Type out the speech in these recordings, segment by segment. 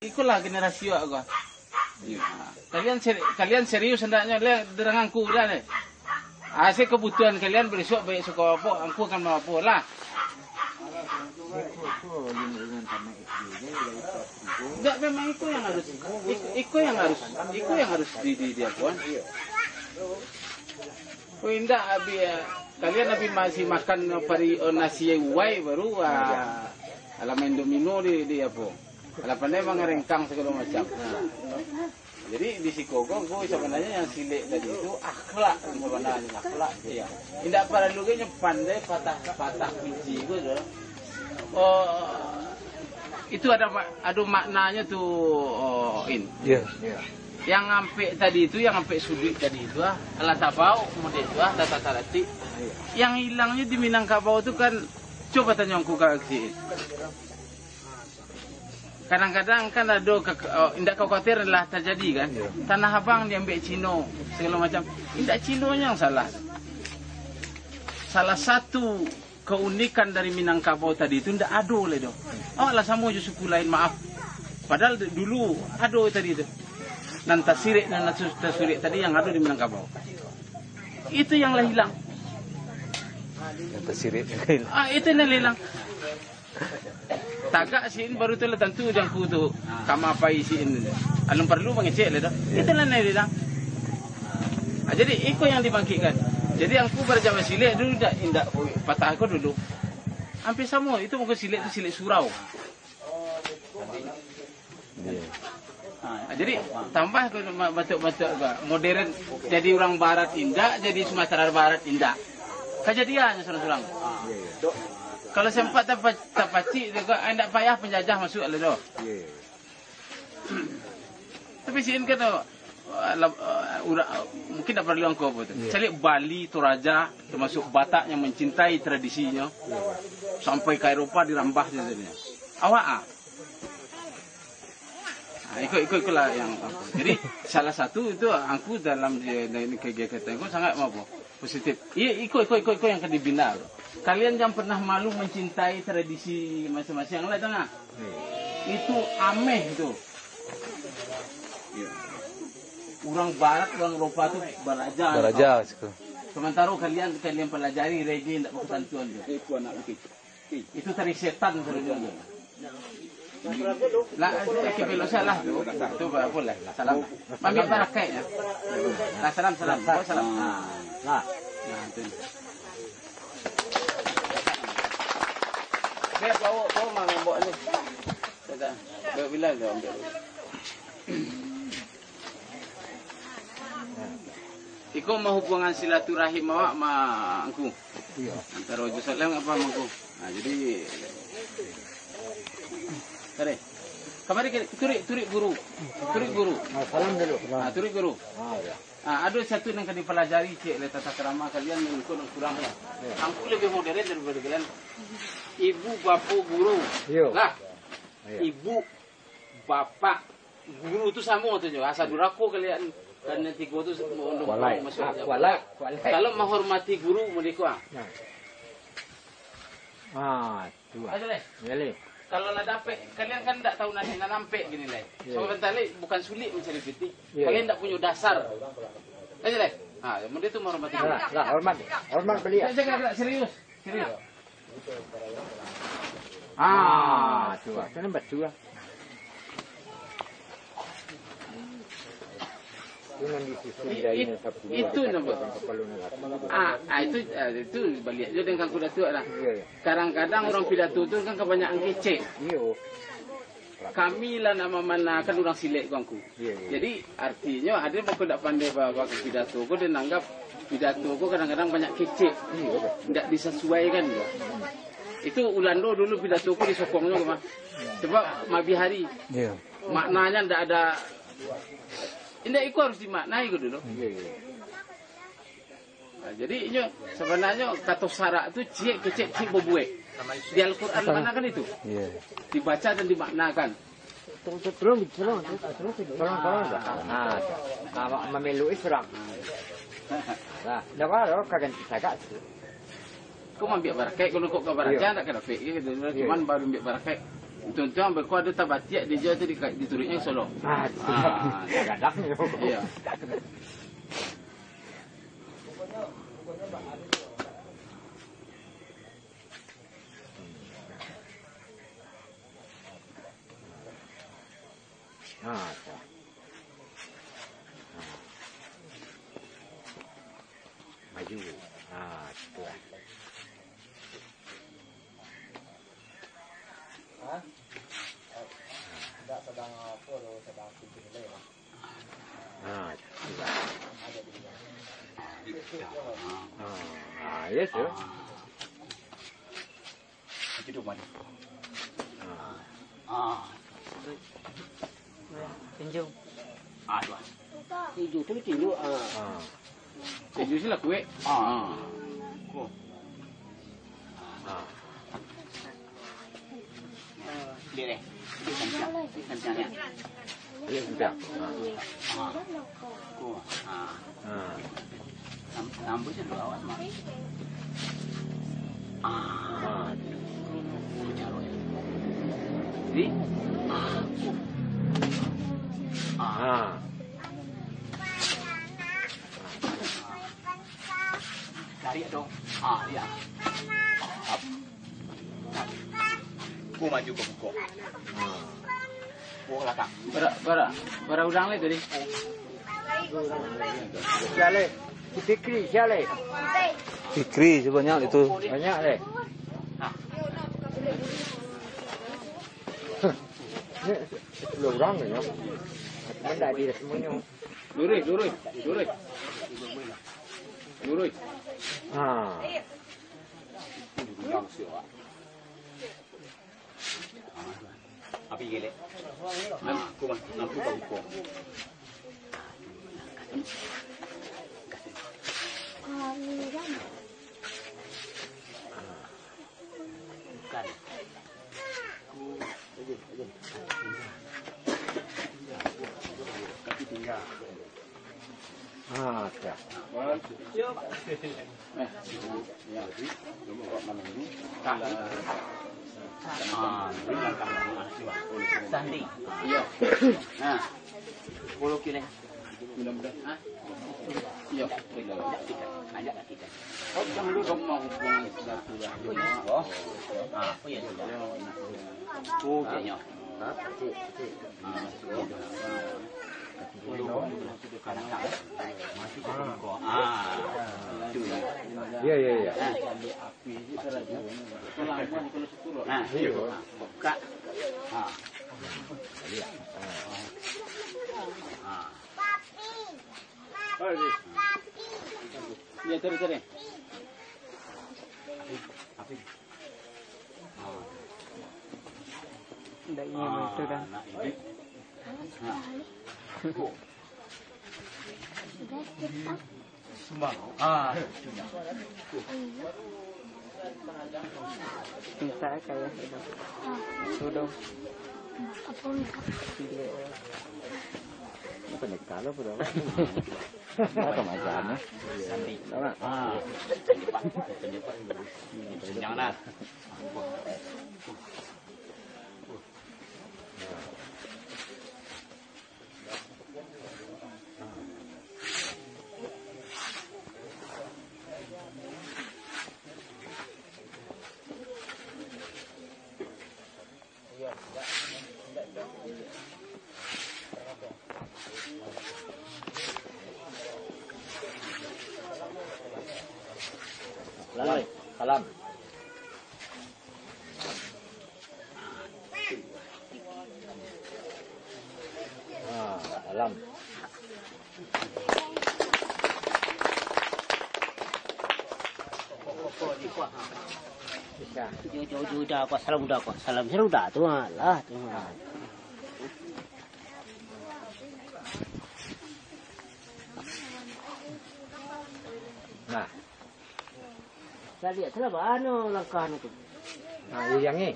ikulah generasi aku. Kalian serius hendaknya denganku dah deh. Hasil kebutuhan kalian besok baik suka apa, aku akan mau apa lah. Tidak, memang itu yang harus dilakukan. Oh indah kalian masih makan nasi uai baru alaman domino di apa? Alapannya memang rengkang segala macam. Nah, jadi di Sikogong sebenarnya yang silik tadi itu akhlak sebenarnya akhlak ya. Tidak pada luganya pandai patah kunci gitu. Itu ada maknanya tuh Yang sampai tadi itu, yang sampai sudut tadi itu alat tabau kemudian itu tata talati. Yang hilangnya di Minangkabau itu kan coba tanya aku sih. Kadang-kadang kan ada tidak khawatir adalah terjadi kan. Tanah Abang diambil Cino segala macam. Tidak Cinonya yang salah. Salah satu keunikan dari Minangkabau tadi itu tidak ada oleh do. Oh lah sama suku lain maaf. Padahal dulu ada tadi itu. Nanta sirik dan tasurik tadi yang ada di Minangkabau. Itu yang lah hilang. Nanta sirik. Itu yang hilang. Tagak siin baru tu lah tentu jangku tu kama apa isiin. Alun perlu mengecek lah dah. Itu lah yang hilang. Jadi ikut yang dibangkitkan. Jadi aku berjamaah silik dulu indak patah aku dulu. Hampir sama itu mungkin silik itu silik surau. Jadi tambah batuk-batuk modern jadi orang barat indak, jadi Sumatera Barat indak. Kejadiannya surang-surang. Kalau sempat tak pacik juga indak payah penjajah masuk lah doh. Tapi siin kan mungkin tak perlu angkau apa tu. Cari Bali, Toraja, termasuk Batak yang mencintai tradisinya, sampai ke Eropah dirambah jadinya. Awak ikutlah yang aku. Jadi salah satu itu aku dalam kegiatan aku sangat positif. Iya ikut yang akan dibina. Kalian jangan pernah malu mencintai tradisi masing-masing yang lain tengah. Itu ameh itu. Orang Barat, orang Eropa itu belajar. Sementara kalian pelajari reggae tidak berketentuan. Itu tari setan sebenarnya. Lah, kebelo salah. Itu boleh. Salam. Mami barakai ya. Nah, salam. Oh, salam. Nah, itu. Biar kau mangembok ni. Sudah. Bila dah ambil. Iko mau hubungan silaturahim awak ma angku. Iya. Antara Ojo Salam apa mangku. Nah, jadi Kare. Kamari turik guru. Salam dulu. Turik guru. Ada satu yang akan dipelajari cik oleh tata krama kalian yang kurang lah. Angku lebih modern daripada kalian. Ibu bapa guru. Lah. Ibu bapak guru tu sama tu je. Asal durako kalian dan nanti guru tu masuk. Kalau menghormati guru mereka. Dua. Boleh. Kalau nak dapat, kalian kan tak tahu nak nampak gini lah. Sebentar lagi bukan sulit mencari piti. Kalian tak punya dasar. Aja deh. Kemudian itu menghormati. Hormat beliau. Jangan serius. Dua. Kan nombor dua. Itu nombor. Itu balik je dengan kuda tua lah. Kadang-kadang orang pidato tu kan kebanyakan kecek. Kami lah nama mana kan orang silik kongku. Jadi artinya ada pun tak pandai bawa pidato ko dia nanggap pidato ko kadang-kadang banyak kecek. Tidak disesuaikan juga. Itu Ulando dulu pidato ko disokongnya mah. Sebab mabi hari. Maknanya tidak ada. Indah itu harus dimaknai dulu. Jadi ini sebenarnya kata syarak itu cik bobuek. Di Al-Quran mana kan itu? Dibaca dan dimaknakan. Tolong. Memelu Islam. Nah, dah kagak sagak. Kau ambil barakai, kalau kau ke barakai tak kena fake gitu. Cuman baru ambil barakai. Tuan-tuan berkuat ada tabatiak dia tu diturutnya solo. Kadang. Iya. Maju. Tuh. Tidak sedang apa loh, sedang pikir lagi. Yes, ya. Hidup mana? Tinju. Dua. Tinju tu tinju. Tinju sila kue. Dia deh. Kancangnya. Iya, sudah. Rambutnya dua awas mah. Jadi, tarik dong. Iya. Up. Ku maju ke buku. Buku belakang. Bara udang le tadi. Siale. Fikri, siale. Fikri sebanyak itu. Banyak deh. Ini 10 orang ya. Benda di semuanya. Lurus. Api gele. Aku mampu buku. Bukan. Ya. Sandi. Iya. Nah. 10 kilo. Mudah-mudahan. Iya. Ajak kita. Oh, jangan dulu dong mau buang silaturahmi. Oh. Oh iya. Oh, kayaknya. Iya. Nah, buka. Iya, cari. Tidak ingin itu kan. Sumbang. Bisa kayak itu. Sudah. Apa nih kalau berapa? Apa macamnya? Sandi. Penyepak. Janganlah. Salam. Salam. Jauh dah apa salam sudah tu lah tu. Nah, Saya lihat lah anu langkah itu. yang ni.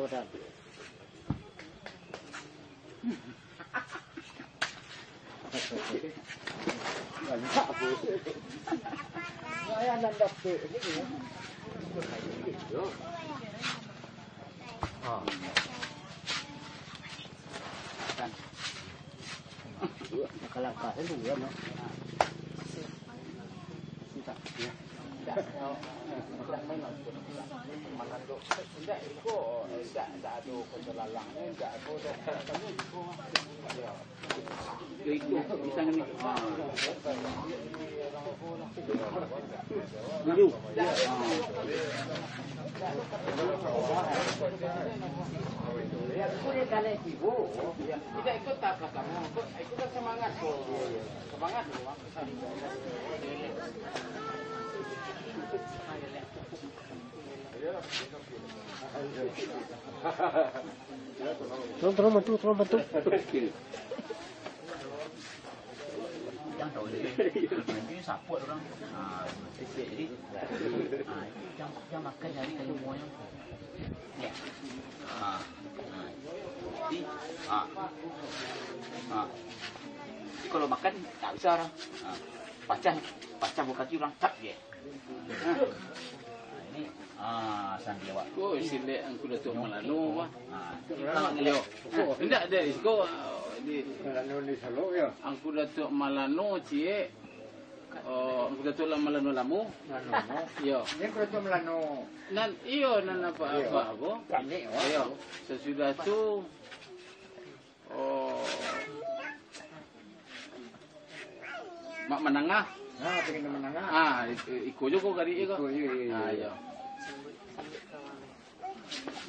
dan. Banyak bu. Saya nanda pe ini. Ah. Kalangkah itu ya, no. Enggak, itu enggak ada ketelalangnya, enggak ada itu bisa ni. Dulu. Tidak ikut tak kamu, ikut semangat kok. Semangat tu. Tolong bantu. Jangan tahu ini saput orang. Jadi jangan makan hari kayu moyang. Ya. Jadi kalau makan tak bisa orang. Pacah buka curang tak dia. Ini sandiawak. Oh, sile angku Datuk Melano wah. Leo. Tidak ada isko di Melano ni Solo ya. angku Datuk Melano cie. Angku Datuk Melano lamu. Melano. Yo. Ini kereta Melano. Nan apa apa. Kami Yo. Sesudah tu mak menengah. Nah, pengen menengah. Ikut juga kali itu. Iya. Ya.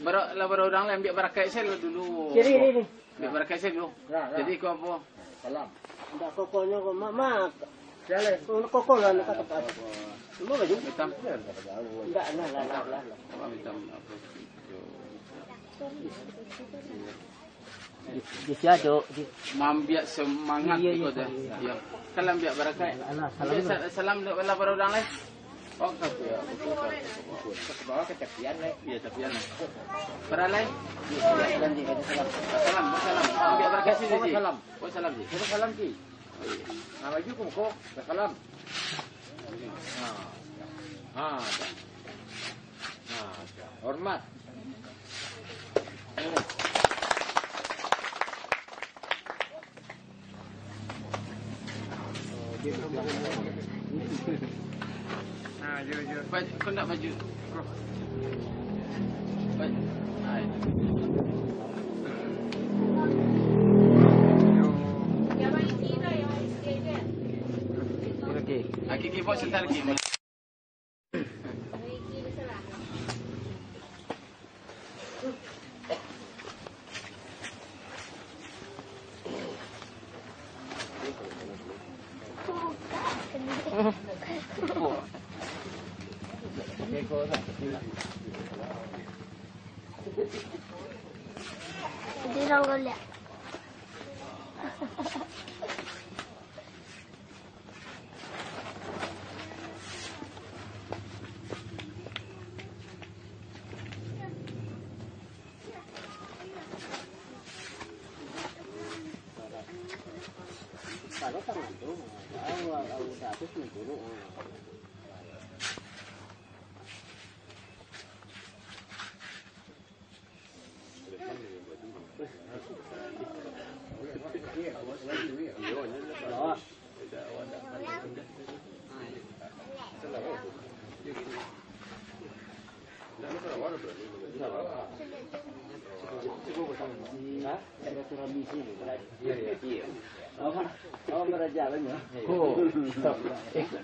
Baru orang lain biar berakai saya dulu. Ini. Biar berakai saya dulu. Ya. Jadi kau apa? Salam. Enggak kokonya kok mak. Jalan. Koko lah nak kata. Semua baju. Hitam. Enggak lah. Hitam apa? Di siado. Mambiak semangat ikut dah. Ya. Kalau biar berakai. Salam dah baru orang lain. Oh, tapi ya. Bawa ke tepian lah. Iya, tepian. Beralai. Salam. Biar berakai sini. Salam. Oh, salam ji. Salam ki. Nah, baju kok salam. Hormat. Baju, kau nak baju? Baju. Kiki buat sebentar lagi. Hindi lang ulit. Kalau tangan tu, awal satu dulu.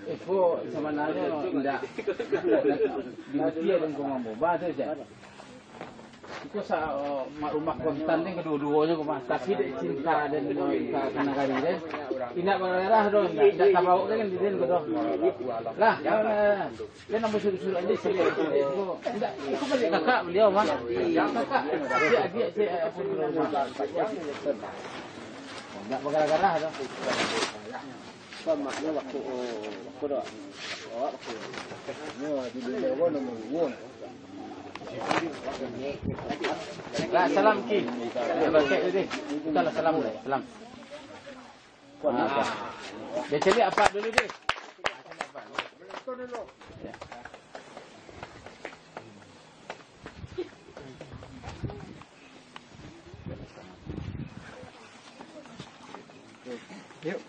Eko sebenarnya tidak dia dan kau mampu bahasa saja. Itu rumah kontan ni kedua-duanya kau mas. Tapi cinta dan karena kali ni, tidak berdarah dong. Tidak tahu kan dia kau dong. Lah, dia nombor suruh aja sih. Tidak, itu balik kakak beliau mas. Kakak, dia saya pun rumah. Tidak berdarah dong. Maknya waktu doa. Waktu. Ni di dulu nombor 1. Lah salam ki. Bagai tadi. Entahlah salam dulu. Salam. Dia celik apa dulu dia? Ya. Yuk.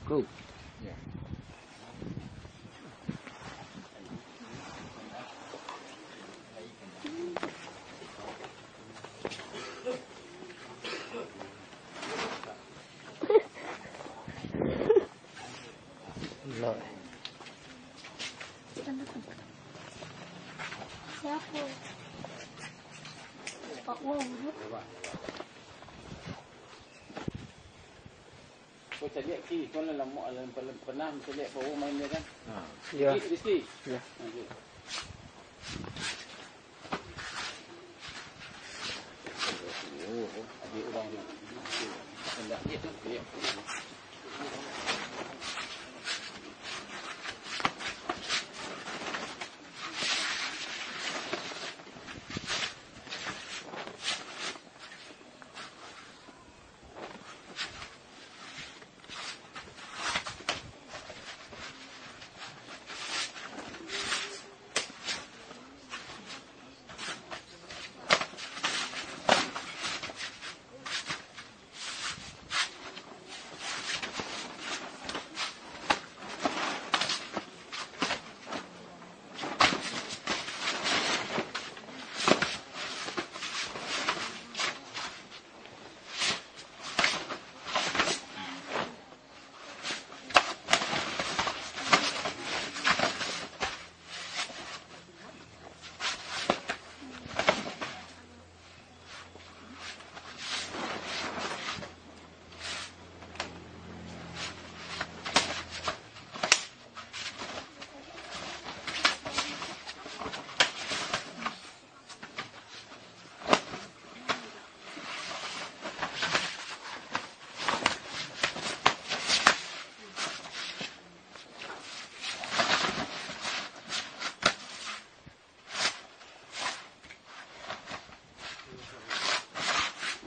Go. Siapa? Pak Wow. Kau celik ki, kau lah mau pernah celik bawa main dia kan? Ya. Rizki. Ya. Adik orang dia. Hendak dia tu.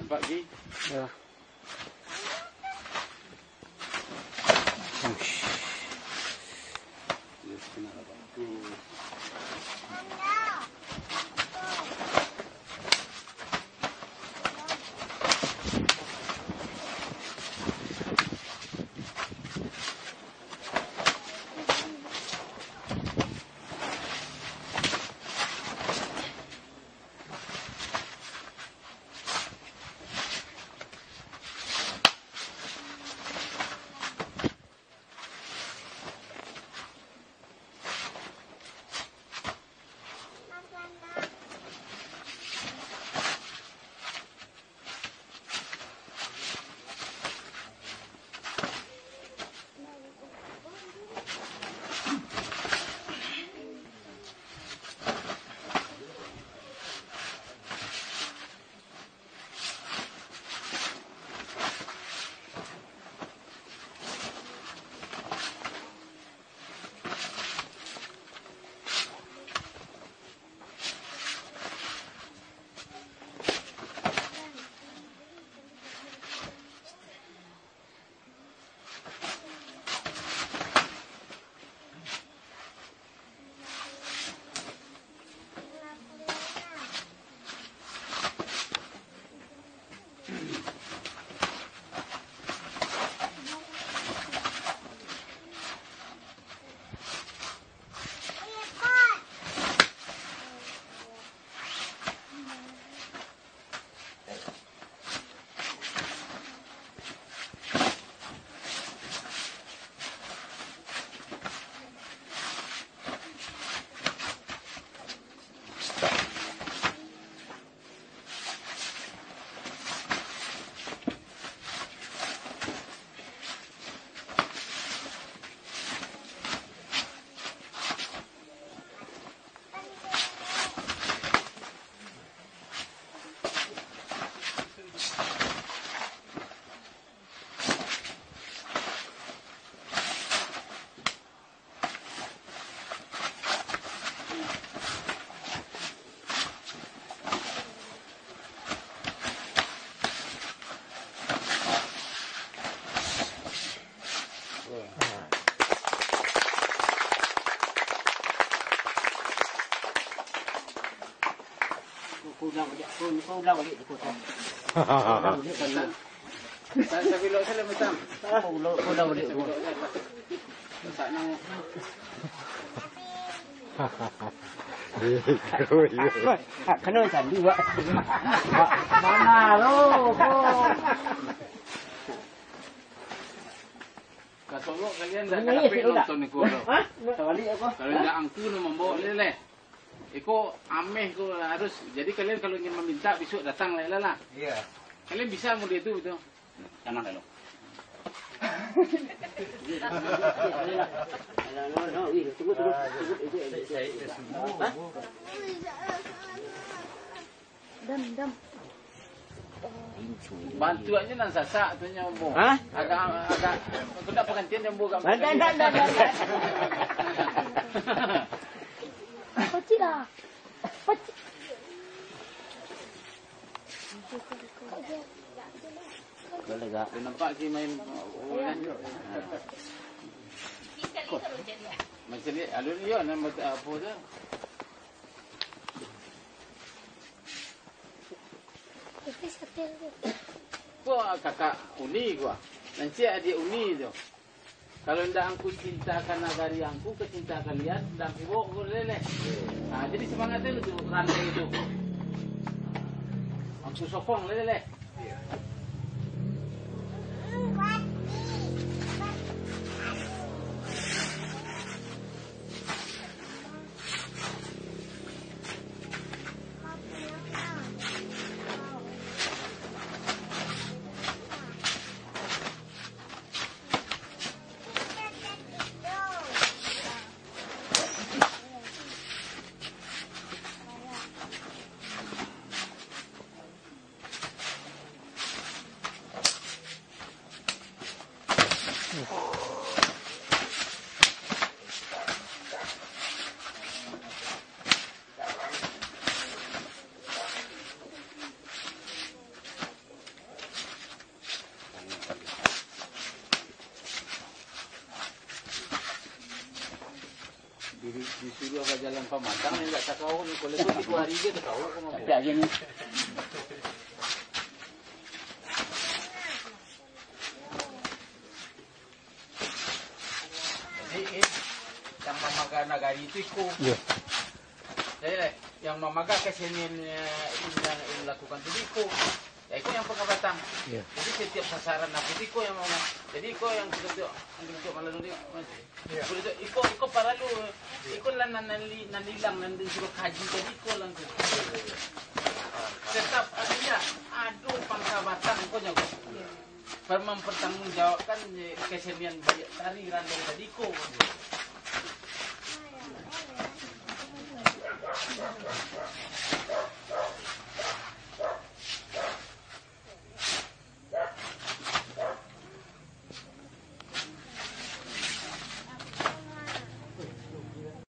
Nampak Gi? Ya. Kulang balik, kulang balik di kota. Sa bilog sila macam. Kulang balik. Sa nang Kena macam dua. Mana lo? kasolo kalian dah dapat nonton ni ko. Hah? Balik apa? Kalau tidak angku nak membawa lele. Iko ameh ko harus. Jadi kalian kalau ingin meminta besok datang lah. Iya. Kalian bisa mau dia itu betul. Jangan kalau. Dam. Bantu aja nan sasak tu nyambo. Hah? Agak kena pengantian nyambo kat. Dah. Pacik lah. Pacik. Boleh tak? Dia nampak si main kan. Macam ni alun dia nama apa tu? Tapi setel tu. Gua kakak Uni gua. Nanti adik Uni tu. Kalau ndak angku cintakan nagari angku kecinta kalian dan ibu boleh. Nah, jadi semangat itu tu rantai itu. Angku sokong lele. Disuruh ke jalan Pamatang ni tak tahu ni kalau tu 2 hari je tak tahu kau Tapi lagi ni. Jadi yang memaga nagari itu ikut. Ya. Jadi yang memaga kesenian yang lakukan itu ikut. Ya ikut yang pengabatang. Ya. Jadi setiap sasaran apa itu ikut yang mau. Jadi ikut yang untuk malah nanti. Jadi ikut para lu. Ikut lah nanilang nanti suruh kaji jadi ikut lah. Tetap artinya aduh pengabatan kau jago. Mempertanggungjawabkan kesenian banyak tari random tadi kau.